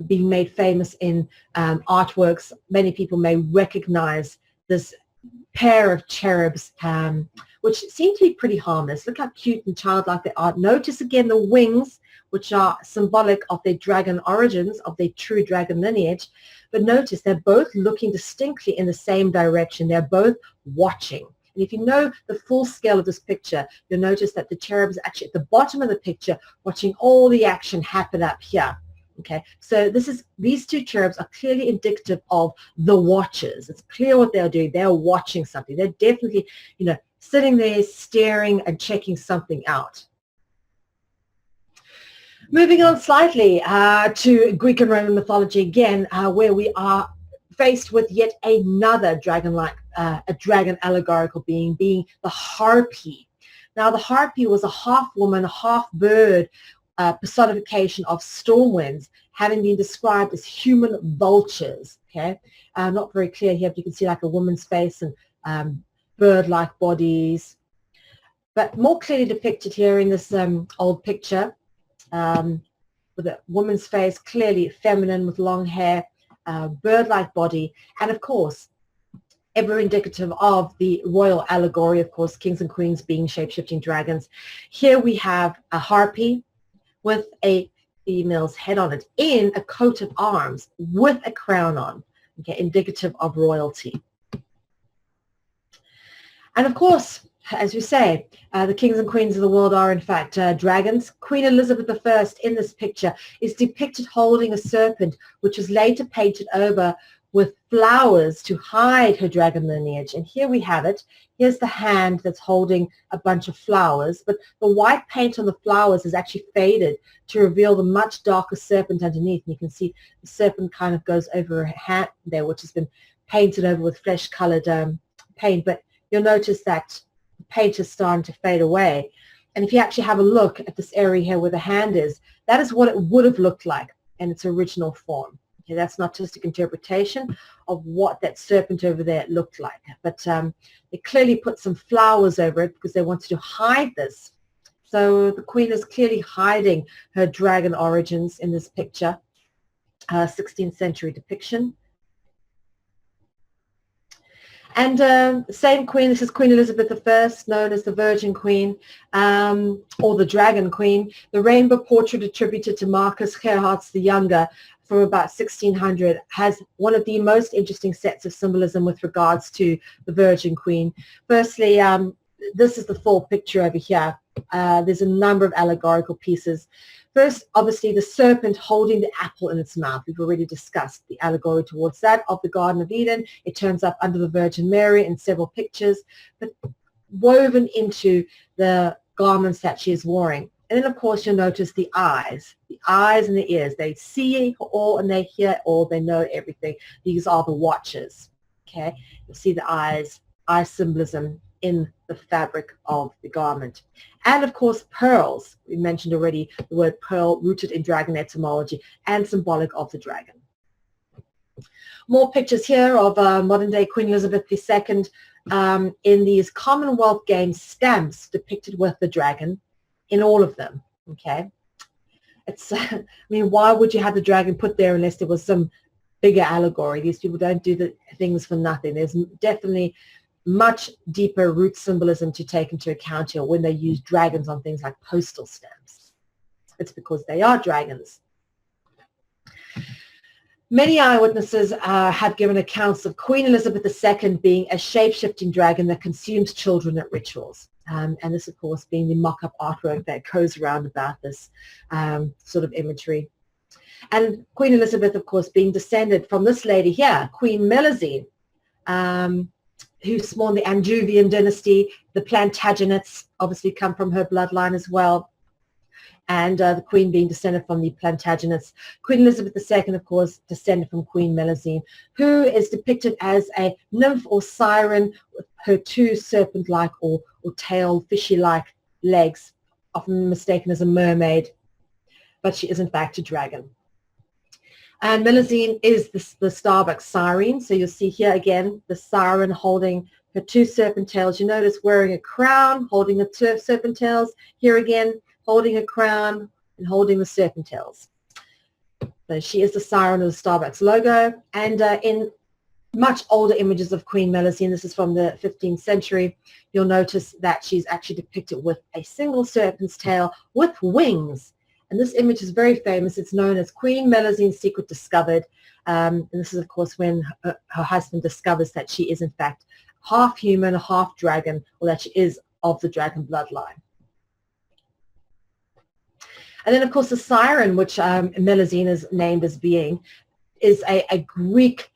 being made famous in artworks, many people may recognize this pair of cherubs, which seem to be pretty harmless. Look how cute and childlike they are. Notice again the wings, which are symbolic of their dragon origins, of their true dragon lineage. But notice they're both looking distinctly in the same direction. They're both watching. And if you know the full scale of this picture, you'll notice that the cherubs are actually at the bottom of the picture watching all the action happen up here. Okay, so these two cherubs are clearly indicative of the watchers. It's clear what they're doing. They're watching something. They're definitely, sitting there staring and checking something out. Moving on slightly to Greek and Roman mythology again, where we are faced with yet another dragon-like, a dragon allegorical being the harpy. Now, the harpy was a half-woman, half-bird personification of storm winds, having been described as human vultures. Okay, not very clear here, but you can see like a woman's face and bird-like bodies. But more clearly depicted here in this old picture, with a woman's face, clearly feminine with long hair, bird-like body, and of course ever indicative of the royal allegory, of course, kings and queens being shape-shifting dragons. Here we have a harpy with a female's head on it in a coat of arms with a crown on, okay, indicative of royalty. And of course, as we say, the kings and queens of the world are in fact dragons. Queen Elizabeth I in this picture is depicted holding a serpent, which was later painted over with flowers to hide her dragon lineage. And here we have it. Here's the hand that's holding a bunch of flowers, but the white paint on the flowers is actually faded to reveal the much darker serpent underneath. And you can see the serpent kind of goes over her hand there, which has been painted over with flesh-colored paint. But you'll notice that the paint is starting to fade away. And if you actually have a look at this area here where the hand is, that is what it would have looked like in its original form. Okay, that's not artistic interpretation of what that serpent over there looked like. But they clearly put some flowers over it because they wanted to hide this. So the queen is clearly hiding her dragon origins in this picture, 16th century depiction. And same queen, this is Queen Elizabeth I, known as the Virgin Queen, or the Dragon Queen. The rainbow portrait attributed to Marcus Gerhards the Younger from about 1600 has one of the most interesting sets of symbolism with regards to the Virgin Queen. Firstly, this is the full picture over here. There's a number of allegorical pieces. First, obviously, the serpent holding the apple in its mouth. We've already discussed the allegory towards that of the Garden of Eden. It turns up under the Virgin Mary in several pictures, but woven into the garments that she is wearing. And then, of course, you'll notice the eyes and the ears. They see all and they hear all. They know everything. These are the watchers. Okay, you'll see the eyes, eye symbolism in the fabric of the garment. And of course, pearls. We mentioned already the word pearl, rooted in dragon etymology and symbolic of the dragon. More pictures here of modern-day Queen Elizabeth II in these Commonwealth Games stamps depicted with the dragon in all of them. Okay, it's I mean, why would you have the dragon put there unless there was some bigger allegory? These people don't do the things for nothing. There's definitely much deeper root symbolism to take into account here when they use dragons on things like postal stamps. It's because they are dragons. Many eyewitnesses have given accounts of Queen Elizabeth II being a shape-shifting dragon that consumes children at rituals. And this, of course, being the mock-up artwork that goes around about this sort of imagery. And Queen Elizabeth, of course, being descended from this lady here, Queen Melusine, who spawned the Angevin dynasty. The Plantagenets obviously come from her bloodline as well. And the Queen being descended from the Plantagenets. Queen Elizabeth II, of course, descended from Queen Melusine, who is depicted as a nymph or siren with her two serpent-like or tail, fishy-like legs, often mistaken as a mermaid, but she is in fact a dragon. And Melusine is the Starbuck siren. So you'll see here again the siren holding her two serpent tails. You notice wearing a crown, holding the two serpent tails. Here again, holding a crown and holding the serpent tails. So she is the siren of the Starbucks logo. And in much older images of Queen Melusine, this is from the 15th century, you'll notice that she's actually depicted with a single serpent's tail with wings. And this image is very famous. It's known as Queen Melusine's Secret Discovered. And this is, of course, when her husband discovers that she is, in fact, half human, half dragon, or that she is of the dragon bloodline. And then, of course, the siren, which Melusine is named as being, is a Greek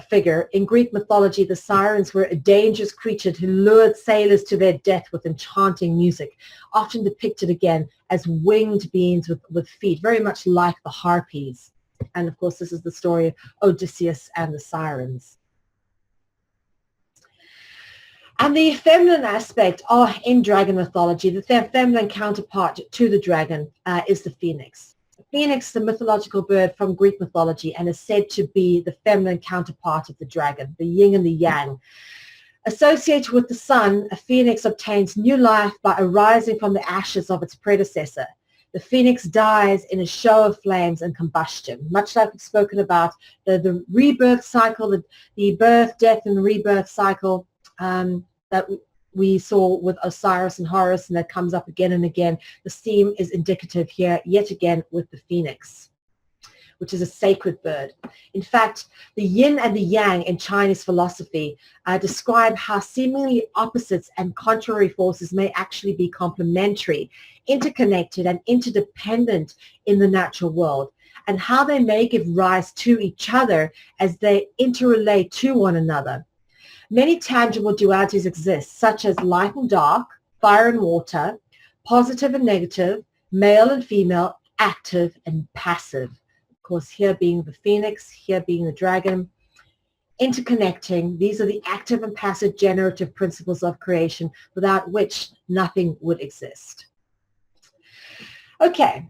figure. In Greek mythology, the sirens were a dangerous creature who lured sailors to their death with enchanting music, often depicted again as winged beings with feet, very much like the harpies. And of course, this is the story of Odysseus and the sirens. And the feminine aspect in dragon mythology, the feminine counterpart to the dragon is the phoenix. Phoenix, the mythological bird from Greek mythology, and is said to be the feminine counterpart of the dragon, the yin and the yang. Associated with the sun, a phoenix obtains new life by arising from the ashes of its predecessor. The phoenix dies in a show of flames and combustion, much like we've spoken about the rebirth cycle, the birth, death, and rebirth cycle that we saw with Osiris and Horus, and that comes up again and again. The theme is indicative here, yet again, with the phoenix, which is a sacred bird. In fact, the yin and the yang in Chinese philosophy describe how seemingly opposites and contrary forces may actually be complementary, interconnected, and interdependent in the natural world, and how they may give rise to each other as they interrelate to one another. Many tangible dualities exist, such as light and dark, fire and water, positive and negative, male and female, active and passive. Of course, here being the phoenix, here being the dragon, interconnecting. These are the active and passive generative principles of creation, without which nothing would exist. Okay,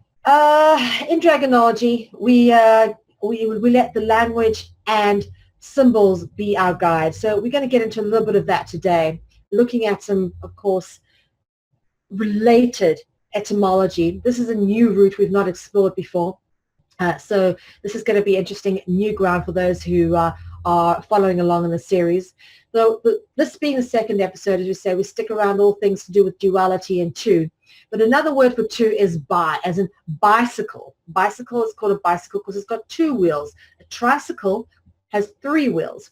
in Dragonology, we let the language and symbols be our guide. So we're going to get into a little bit of that today, looking at some, of course, related etymology. This is a new route we've not explored before. So this is going to be interesting new ground for those who are following along in the series. So this being the second episode, as we say, we stick around all things to do with duality and two. But another word for two is bi, as in bicycle. Bicycle is called a bicycle because it's got two wheels. A tricycle has three wheels.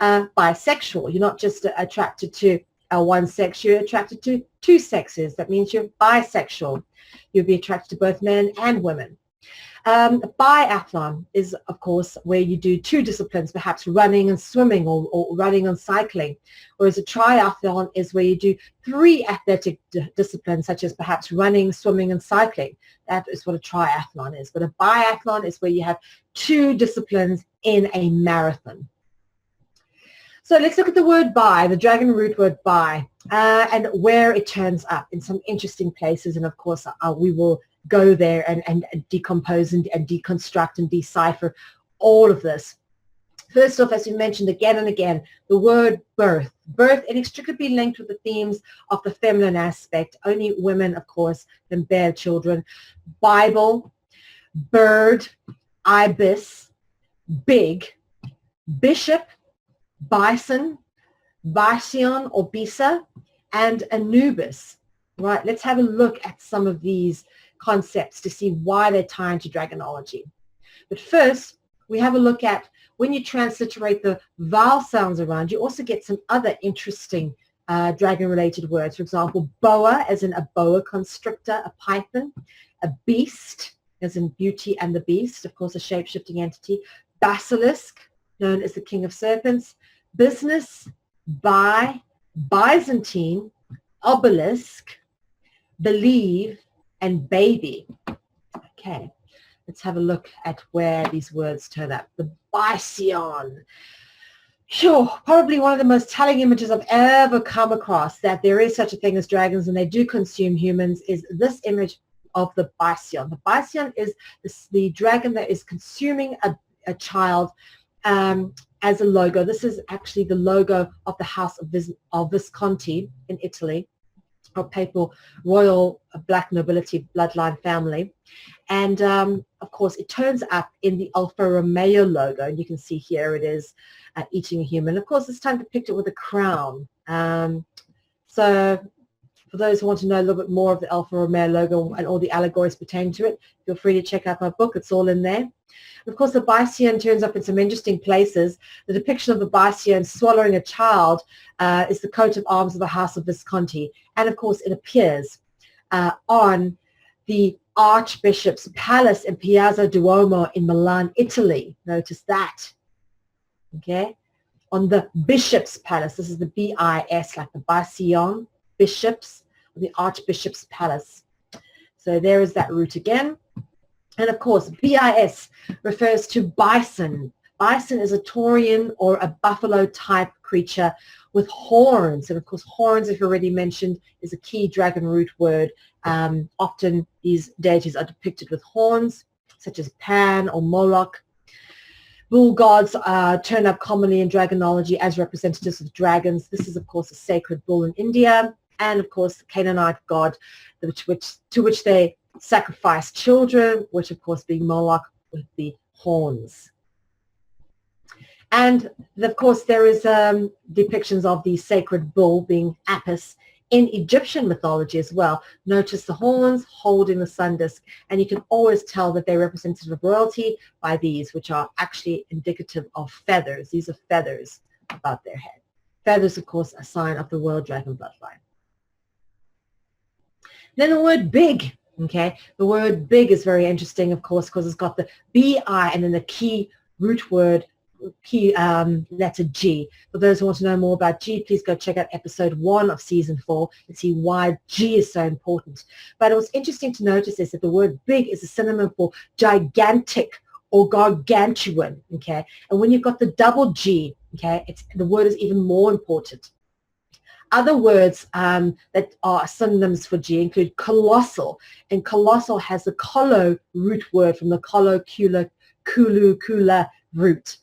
Bisexual, you're not just attracted to one sex, you're attracted to two sexes. That means you're bisexual. You'll be attracted to both men and women. Biathlon is, of course, where you do two disciplines, perhaps running and swimming, or running and cycling. Whereas a triathlon is where you do three athletic disciplines, such as perhaps running, swimming, and cycling. That is what a triathlon is. But a biathlon is where you have two disciplines in a marathon. So let's look at the word bi, the dragon root word bi, and where it turns up in some interesting places. And of course, we will go there and decompose and deconstruct and decipher all of this. First off, as we mentioned again and again, the word birth. Birth inextricably linked with the themes of the feminine aspect. Only women, of course, can bear children. Bible, bird, ibis, big, bishop, bison, bision or bisa, and Anubis. Right, let's have a look at some of these concepts to see why they tie into dragonology. But first, we have a look at when you transliterate the vowel sounds around, you also get some other interesting dragon-related words. For example, boa, as in a boa constrictor, a python, a beast, as in Beauty and the Beast, of course, a shape-shifting entity, basilisk, known as the king of serpents, business, Byzantine, obelisk, believe, and baby. Okay, let's have a look at where these words turn up. The Bison. Sure, probably one of the most telling images I've ever come across that there is such a thing as dragons and they do consume humans is this image of the Bison. The Bison is the dragon that is consuming a child as a logo. This is actually the logo of the House of Visconti in Italy, a papal royal black nobility bloodline family. And of course, it turns up in the Alfa Romeo logo. And you can see here it is eating a human. Of course, it's time to depict it with a crown. So for those who want to know a little bit more of the Alfa Romeo logo and all the allegories pertaining to it, feel free to check out my book. It's all in there. Of course, the Bison turns up in some interesting places. The depiction of the Bison swallowing a child is the coat of arms of the House of Visconti. And of course, it appears on the Archbishop's Palace in Piazza Duomo in Milan, Italy. Notice that. Okay. On the Bishop's Palace. This is the B-I-S, like the Bison, Bishops, the Archbishop's Palace. So there is that root again. And of course, BIS refers to bison. Bison is a taurian or a buffalo type creature with horns. And of course, horns, if already mentioned, is a key dragon root word. Often these deities are depicted with horns, such as Pan or Moloch. Bull gods turn up commonly in dragonology as representatives of dragons. This is, of course, a sacred bull in India. And of course, the Canaanite god, to which they sacrifice children, which of course being Moloch with the horns. And of course there is depictions of the sacred bull being Apis in Egyptian mythology as well. Notice the horns holding the sun disk, and you can always tell that they're representative of royalty by these, which are actually indicative of feathers. These are feathers above their head. Feathers, of course, a sign of the royal dragon bloodline. Then the word big. Okay, the word big is very interesting, of course, because it's got the B-I and then the key root word, key letter G. For those who want to know more about G, please go check out episode 1 of season 4 and see why G is so important. But what's interesting to notice is that the word big is a synonym for gigantic or gargantuan. Okay, and when you've got the double G, okay, the word is even more important. Other words that are synonyms for G include colossal, and colossal has the colo root word from the colo, kula root.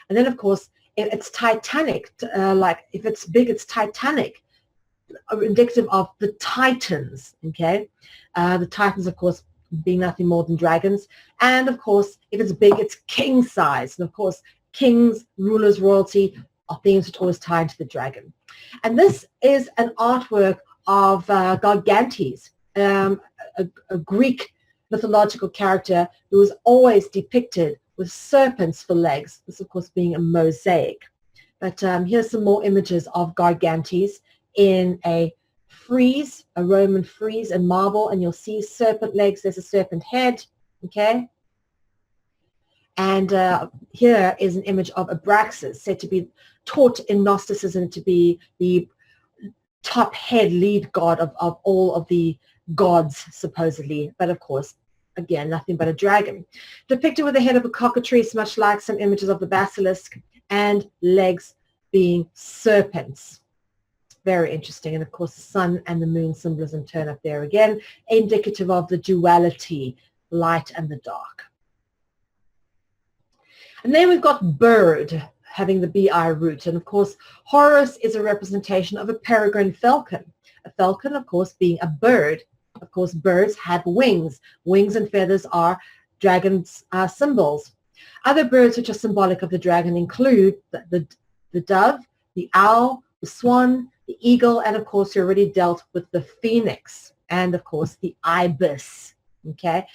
And then, of course, it's titanic, like if it's big, it's titanic, indicative of the Titans, okay? The Titans, of course, being nothing more than dragons. And, of course, if it's big, it's king size. And, of course, kings, rulers, royalty are themes which always tie into the dragon. And this is an artwork of Gargantes, a Greek mythological character who was always depicted with serpents for legs, this of course being a mosaic. But here's some more images of Gargantes in a frieze, a Roman frieze in marble, and you'll see serpent legs. There's a serpent head, okay? And here is an image of Abraxas, said to be taught in Gnosticism to be the top head lead god of all of the gods, supposedly. But of course, again, nothing but a dragon. Depicted with the head of a cockatrice, much like some images of the basilisk, and legs being serpents. Very interesting. And of course, the sun and the moon symbolism turn up there again, indicative of the duality, light and the dark. And then we've got bird, having the BI root. And of course, Horus is a representation of a peregrine falcon. A falcon, of course, being a bird. Of course, birds have wings. Wings and feathers are dragons' symbols. Other birds which are symbolic of the dragon include the dove, the owl, the swan, the eagle, and of course, you already dealt with the phoenix, and of course, the ibis. Okay,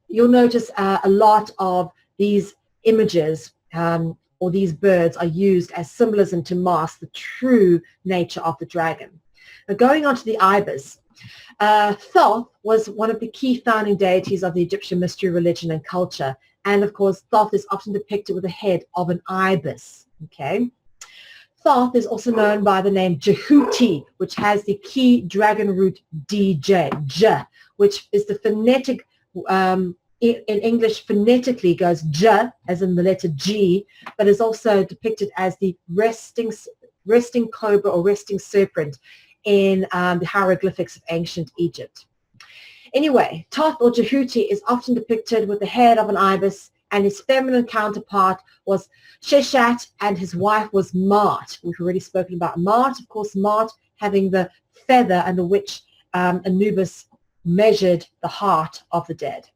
you'll notice a lot of these images or these birds are used as symbolism to mask the true nature of the dragon. Now, going on to the ibis, Thoth was one of the key founding deities of the Egyptian mystery religion and culture, and of course, Thoth is often depicted with the head of an ibis. Okay. Thoth is also known by the name Jehuti, which has the key dragon root DJ, J, which is the phonetic, in English phonetically goes J, as in the letter G, but is also depicted as the resting cobra or resting serpent in the hieroglyphics of ancient Egypt. Anyway, Thoth or Jehuti is often depicted with the head of an ibis, and his feminine counterpart was Sheshat, and his wife was Mart. We've already spoken about Mart. Of course, Mart having the feather under which Anubis measured the heart of the dead.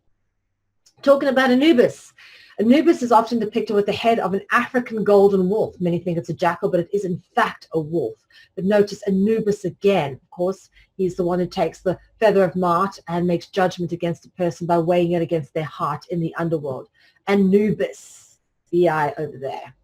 Talking about Anubis, Anubis is often depicted with the head of an African golden wolf. Many think it's a jackal, but it is in fact a wolf. But notice Anubis again. Of course, he's the one who takes the feather of Mart and makes judgment against a person by weighing it against their heart in the underworld. Anubis, the eye over there.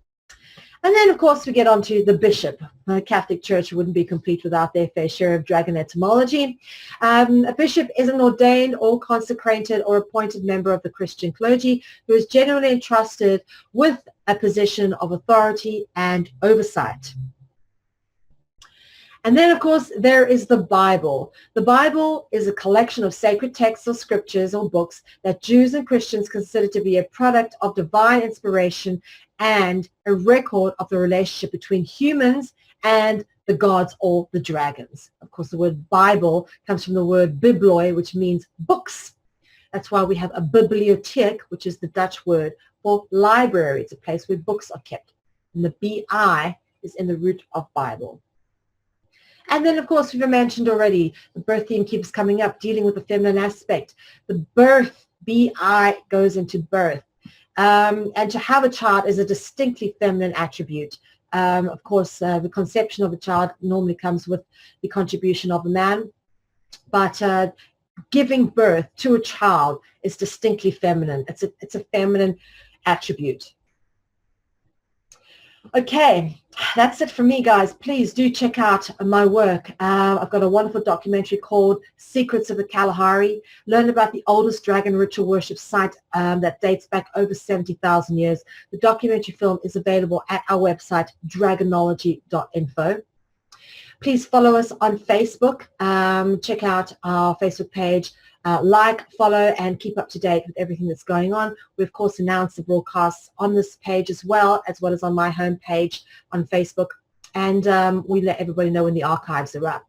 And then, of course, we get on to the bishop. The Catholic Church wouldn't be complete without their fair share of dragon etymology. A bishop is an ordained or consecrated or appointed member of the Christian clergy who is generally entrusted with a position of authority and oversight. And then, of course, there is the Bible. The Bible is a collection of sacred texts or scriptures or books that Jews and Christians consider to be a product of divine inspiration and a record of the relationship between humans and the gods or the dragons. Of course, the word Bible comes from the word bibloi, which means books. That's why we have a bibliotheek, which is the Dutch word for library. It's a place where books are kept. And the B-I is in the root of Bible. And then, of course, we've mentioned already, the birth theme keeps coming up, dealing with the feminine aspect. The birth, B-I, goes into birth. And to have a child is a distinctly feminine attribute. Of course, the conception of a child normally comes with the contribution of a man, but giving birth to a child is distinctly feminine. It's a feminine attribute. Okay, that's it for me, guys. Please do check out my work. I've got a wonderful documentary called Secrets of the Kalahari. Learn about the oldest dragon ritual worship site that dates back over 70,000 years. The documentary film is available at our website, dragonology.info. Please follow us on Facebook. Check out our Facebook page. Like, follow, and keep up to date with everything that's going on. We, of course, announce the broadcasts on this page as well as on my homepage on Facebook. And we let everybody know when the archives are up.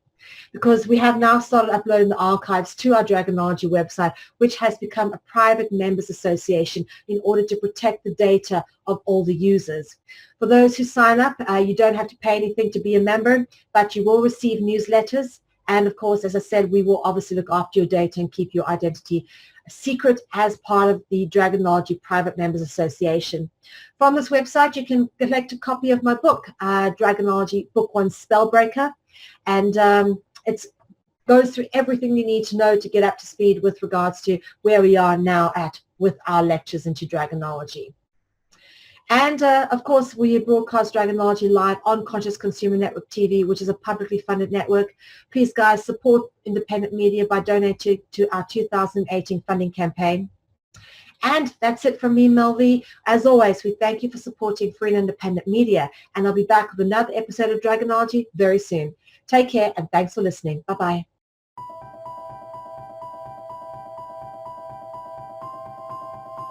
Because we have now started uploading the archives to our Dragonology website, which has become a private members association in order to protect the data of all the users. For those who sign up, you don't have to pay anything to be a member, but you will receive newsletters. And of course, as I said, we will obviously look after your data and keep your identity secret as part of the Dragonology Private Members Association. From this website, you can collect a copy of my book, Dragonology Book 1 Spellbreaker. And it goes through everything you need to know to get up to speed with regards to where we are now with our lectures into Dragonology. And of course, we broadcast Dragonology live on Conscious Consumer Network TV, which is a publicly funded network. Please, guys, support independent media by donating to our 2018 funding campaign. And that's it from me, Mel V. As always, we thank you for supporting free and independent media. And I'll be back with another episode of Dragonology very soon. Take care and thanks for listening. Bye-bye.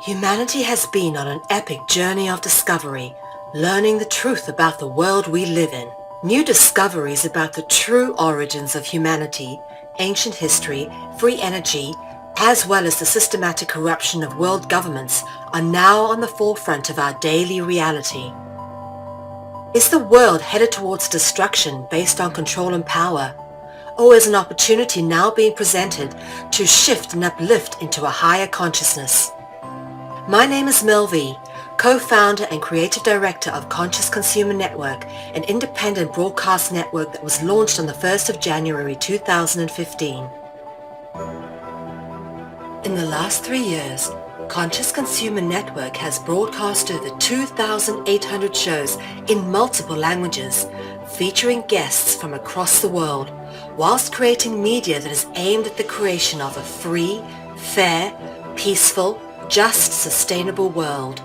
Humanity has been on an epic journey of discovery, learning the truth about the world we live in. New discoveries about the true origins of humanity, ancient history, free energy, as well as the systematic corruption of world governments are now on the forefront of our daily reality. Is the world headed towards destruction based on control and power? Or is an opportunity now being presented to shift and uplift into a higher consciousness? My name is Mel V, co-founder and creative director of Conscious Consumer Network, an independent broadcast network that was launched on the 1st of January 2015. In the last 3 years, Conscious Consumer Network has broadcast over 2,800 shows in multiple languages, featuring guests from across the world, whilst creating media that is aimed at the creation of a free, fair, peaceful, just, sustainable world.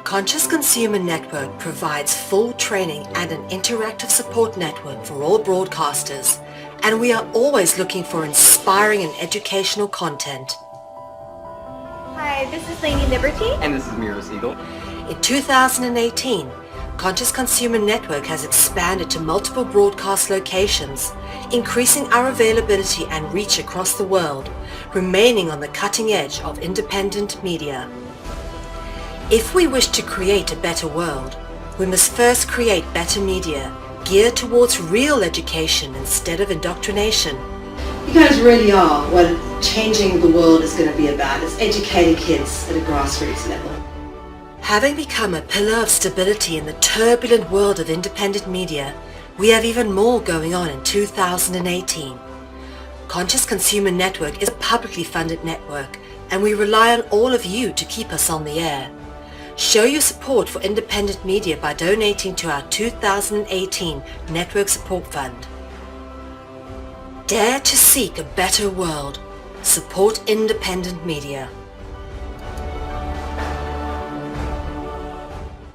Conscious Consumer Network provides full training and an interactive support network for all broadcasters, and we are always looking for inspiring and educational content. Hi, this is Lainey Liberty. And this is Miro Siegel. In 2018, Conscious Consumer Network has expanded to multiple broadcast locations, increasing our availability and reach across the world, remaining on the cutting edge of independent media. If we wish to create a better world, we must first create better media, geared towards real education instead of indoctrination. You guys really are what changing the world is going to be about. It's educating kids at a grassroots level. Having become a pillar of stability in the turbulent world of independent media, we have even more going on in 2018. Conscious Consumer Network is a publicly funded network, and we rely on all of you to keep us on the air. Show your support for independent media by donating to our 2018 Network Support Fund. Dare to seek a better world. Support independent media.